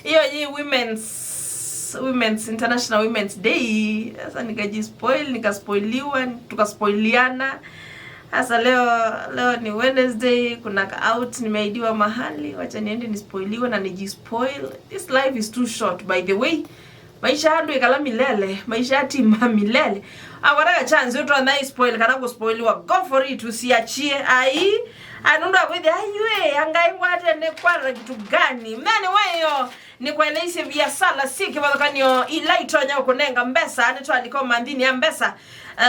Hiyo hii Women's International Women's Day. Sasa nikaspoiliwa, tukaspoiliana. Sasa leo ni Wednesday, kuna out nimeidiwa mahali, wacha niende nispoiliwe na nijispoil. This life is too short by the way. Maisha yangu ikala milele, maisha yati milele. Awara chance yoto na spoil kana go spoiliwa, go for it, usiachie. Anunda kwede aywe angai wate ne kwara kitu gani mnani weyo ni kwa ile isi vya sala siki badakanyo ilaito nya kunenga mbesa anato aliko mandini ya mbesa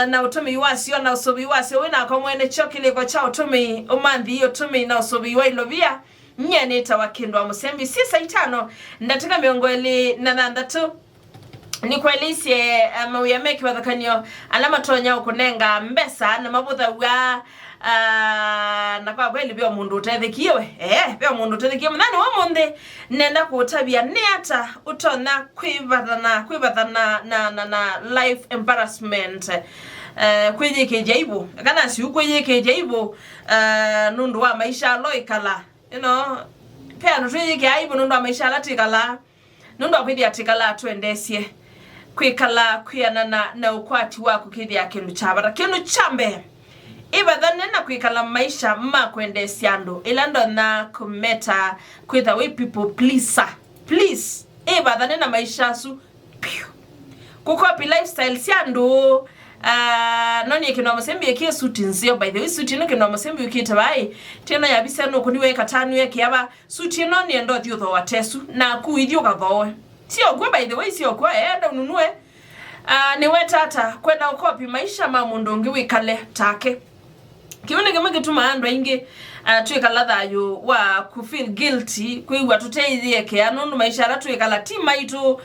na utumi wasi na usobi wasi wena kwa mwene chokile kwa cha utumi umandi hiyo tumi na usobi wa ilovia nyene tawakindwa musembi sisa itano ndataka miongoli na nandatu ni kwa ilisi mawiyameki badakanyo alama tonya kunenga mbesa na mabudha wa na kwa kweli bia mundu utethekiwe bia mundu utethekiwe nani wa munde nenda kutabia ni ata utona Kwiva na life embarrassment kweje kejaibu kana si kweje kejaibu nundu wa maisha loikala pia nutweje kejaibu nundu wa maisha latikala nundu wa kwidi atikala tuendesie kwikala kuyana na ukwati wako kidi ya kindu chabara kindu chambe iba dhanena kwikala maisha kwendesiando ilando na kumeta kwitha we people please iba dhanena maisha su kukopi lifestyle siando noni ekino masembi ekie suti nzio by the way suti no kino masembi ukita bai tena yabisa no kuniwe katanu yake aba suti no ni ndo thiotho watesu na kuidio kathoe sio kwa by the way sio kwa enda ununue ni wetata kwenda ukopi maisha mamundu ngiwikale take kiwone kama kituma andwa inge tuikala thayo wa kufeel guilty kwiwa tuteithie ke anonu maisha la tuikala tima itu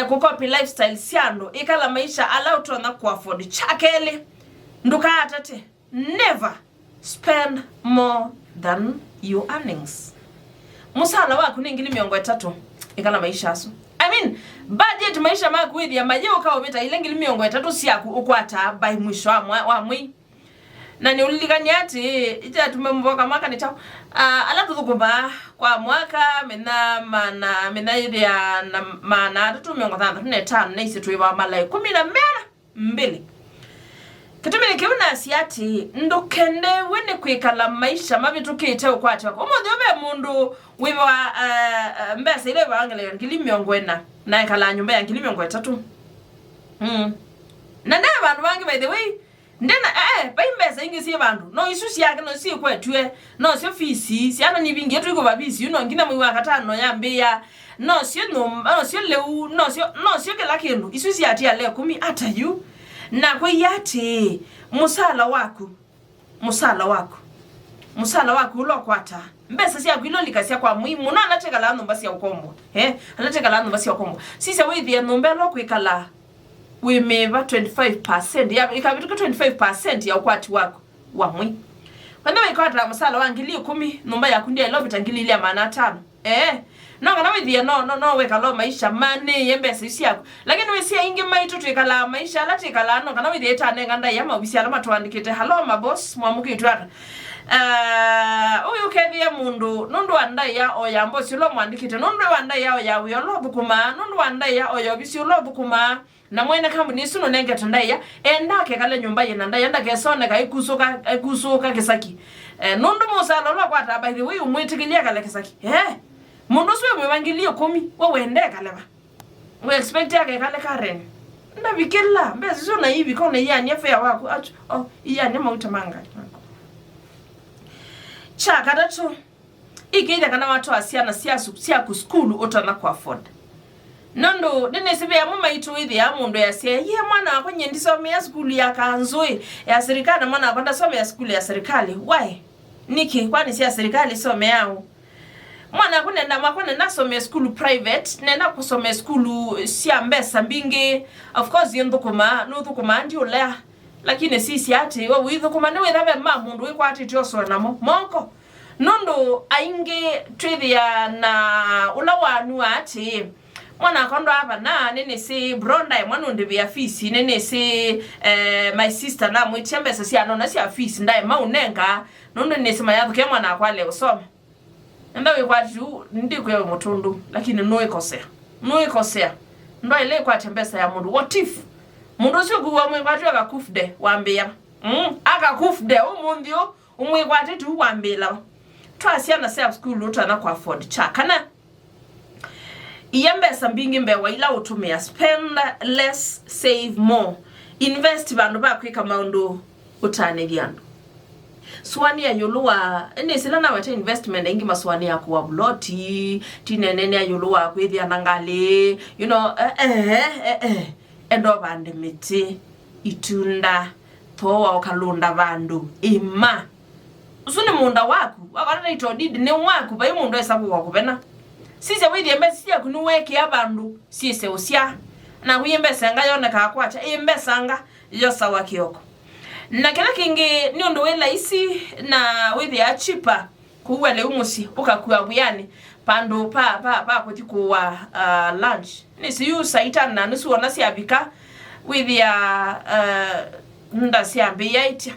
kukopi lifestyle siando ikala maisha allow to na ku afford chakele nduka atate never spend more than your earnings. Musaala wako ni ngili miongo 3 ikala maisha asu budget maisha mako with ya maje ukaobeta ile ngili miongo 3 siaku ukwata by mwisho wa mwi na ni ulilikani ati ita tumemvoka mwaka ni chao ala tuzukuba kwa mwaka mena ya na mana tutumiongo 5 na isi tuiwa malai 12 kitumile kiuna asiati ndukende wene kwikala maisha mabitu kite ukwati wako umodhi ube mundu wiwa mbesa ile wangele ngilimiongwe na ikala nyumba ya ngilimiongwe 3 na nda bandu bangi by the way ndena baimbesa ingisi bandu no isusi yake no si kwetwe no si ofisi si ana nibingi yetu iko babisi ngina mwi wakatano ya mbeya no si leu no si kila kindu isusi yati ya leo 10 hata you na kwa yati Musaala wako ulokwata mbesa si akwilo likasia kwa muhimu na anateka la mbasi ya ukombo anateka la mbasi ya ukombo sisi wewe ya nombe lokwikala we meva 25% ya ikabituka 25% ya ukwati wako wa mwi kwanda wekwata Musaala wangili 10 nomba ya kundia lobita ngili ile maana 5 no kana we no wekalo maisha mane yembesa isi yako lakini we sia ingi maitu tukala maisha latikala no kana we eta nganda ya mabisi alama tuandikite hello my boss mwamuki itwata uyu kethia mundu nundu andai ya oyambo silo mwandikite nundu andai ya oyawe olobukuma nundu andai ya oyobisi olobukuma na mwene kambuni suno nenge tandai ya enda ke kale nyumba yena ndai enda ke sone ka ikusuka kisaki nundu Musaala lokwata by the way umwitikilia kale kisaki mundu swe mwangilio 10 wewe ende kaleba we expect yake kale Karen nda bikilla mbezi sio na hivi kona yani afya wako yani mautamanga chaka datu ikija kana watu asiana sia ku school utana ku afford nondo nene sibe ya mama itu hivi ya mundu ya sia ye mwana wako nyendi some ya school ya kanzoi ya serikali mwana akwenda some ya school ya serikali why niki kwani si ya serikali some yao mwana kunenda makone nasome school private nenda kusome school sia mbesa mbingi of course yendukuma nuthukuma ndio la lakini sisi ati wewe withukuma ni wethabe mamundu wikwati tioso namo monko nondo ainge trivia na ulawanu ati mwana kondo hapa na nene si bronda mwana ndebia fisi nene si my sister na mwichembesa si anona si afisi ndaye maunenga nondo nene sima yathu ke mwana kwale usome enda we kwa ju ndiko ya mutundu lakini no ikosea ndo ile kwa tembesa ya mundu. What if mundu sio kuwa mwe kwa tu akakufde wambia akakufde umundio umwe kwa tu wambila twasi ana self school utana kwa afford chakana iyembesa mbingi mbewa ila utumia spend less save more invest bandu ba kwika maundo utane diando swani ya yuluwa ene sila na wete investment ingi maswani ya kuwa bloti tinenene ya yuluwa kwethi anangale you know endo bande miti itunda towa okalunda bandu ima usuni munda waku wakarata itodidi ne waku bai mundu esabu wakupena sise withi embesi ya kunuweke abandu sise usya na huyembesa nga yone kakwacha embesa nga yosa wakioko na kila kingi ni ndo wela isi na withi ya chipa kuwele umusi ukakuwa buyani pando pa kutikuwa lunch nisi yu saitana na nusu wana siabika withi ya nda siambi ya itia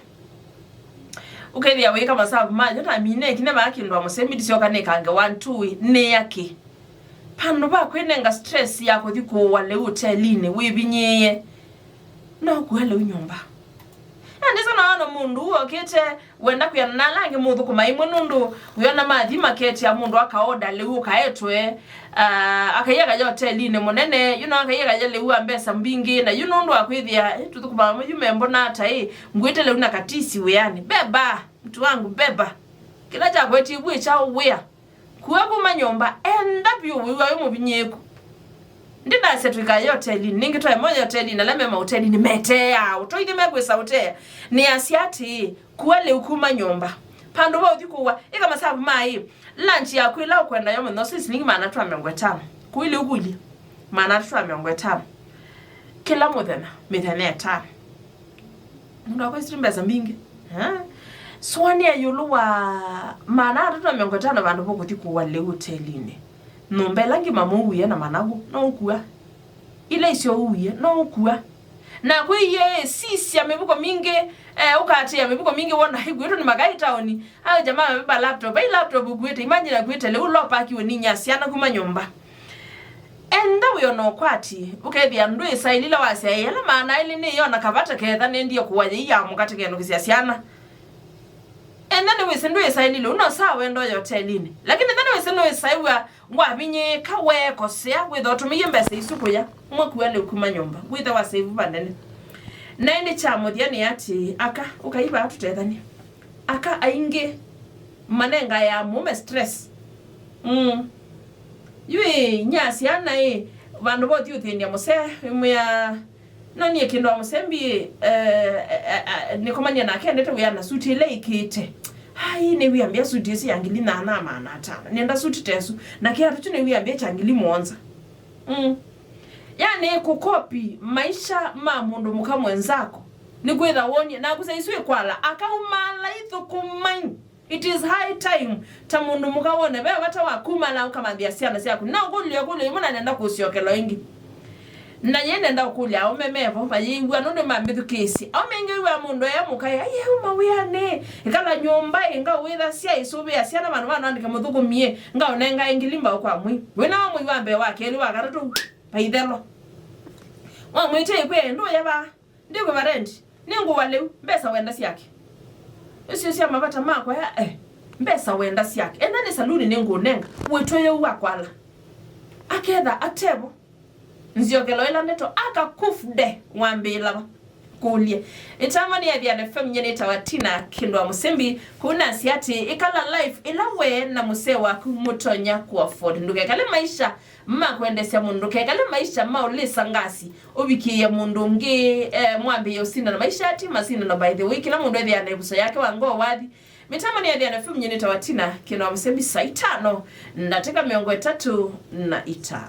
ukethi ya weka masabu majo na mine kine baki ndo amusemi disioka nekange 1-2 ne yake pando ba kwenenga stress ya kutikuwa le hotelini wibinyeye na kuwele unyumba ndisa na wana mundu wakete wenda kuyana lange mudhu kumaimwe nundu uyona mathi makete ya mundu wakaoda lewu kaetwe akayega ya hotelini monene you know akayega ya lewu ambesa mbingi na you know ndu wakwithia tuthukuma mjume mbona ata ngwete lewu nakatisi weyani beba mtu wangu beba kila cha kweti ibwe chao wea kuwebu manyomba enda biyo wiwa yumu binyeku ndina setwika hoteli ningi toa moja hoteli na lame hoteli ni metea utoidi megwesa hotel ni asiati kuwele ukuma nyomba pando ba udikuwa ika masabu mai lunch ya kwila kwenda yomo no sisi ningi maana twa mengweta kuile ukuli maana twa mengweta kila modena methaneta ndo kwa simbeza mbingi swani ya yuluwa maana twa mengweta na bandu bokuti kuwa le hotelini nombelangi mamuuye na manago no ukua ile isio uye no ukua na kwiye sisi amebuko mingi ukati amebuko mingi wona higweto ni magai taoni ayo jamaa amebeba laptop ugwete imagine gwete le ulopa akiwe ninya siana kuma nyomba enda uyo no kwati ukethia ndu isailila wase yela maana ile ni yona kabata ketha nendio kuwaye ya mukati kenu kisia siana endane wese ndo esailile uno sawa endo ya hotelini lakini ndane wese ndo esaiwa ngwabinye kawe kosea without miyembesa isuku ya mwakuale ukuma nyomba witha wasave bandene na ende chamothia ni ati aka ukaiba atutethani aka ainge manenga ya mume stress yue nyasi ana bandu bothi uthendia muse mya nani ekindo amusembi nikomanya na kende to yana suti ile ikite hai ne wiambia suti esi yangili na maana atana nenda suti tesu na kia tutu ne wiambia changili monza yani kukopi maisha ma mundu muka mwenzako ni kwetha wonye na kusaiswe kwala akaumala ithukumani it is high time ta mundu muka wone beba bata wakumala ukamambia siana siaku na ngulio imuna nenda kusiokelo ingi na yene nda kulia omemevo bayingwa none mambe kesi omenge wa mundu ya mukaya aye umawiyane ikala nyomba inga witha sia isubi asiana banu andika muthukumie nga onenga ingilimba kwa mwi wena wa mwi wambe wake eli wakaratu paidelo wa mwite ikwe ndo yaba ndiko barenti ningu wale mbesa wenda siake esi sia mabata mako ya mbesa wenda siake endane saluni ningu nenga wetwe wakwala akeda atebo nziogelo ila neto aka kufde wambila kulie itamani ya Athiani Fm nyene tawatina kindwa musembi kuna siati ikala life ilawe na musewa kumutonya ku afford nduke kale maisha makwendesya mundu kale maisha maulisa ngasi ubikiye mundu ngi mwambe yosinda na maisha ati masina na by the way kila mundu Athiani ebuso yake wango wadi mitamani ya Athiani Fm nyene tawatina kindwa musembi saa 5 nateka miongo 3 na 5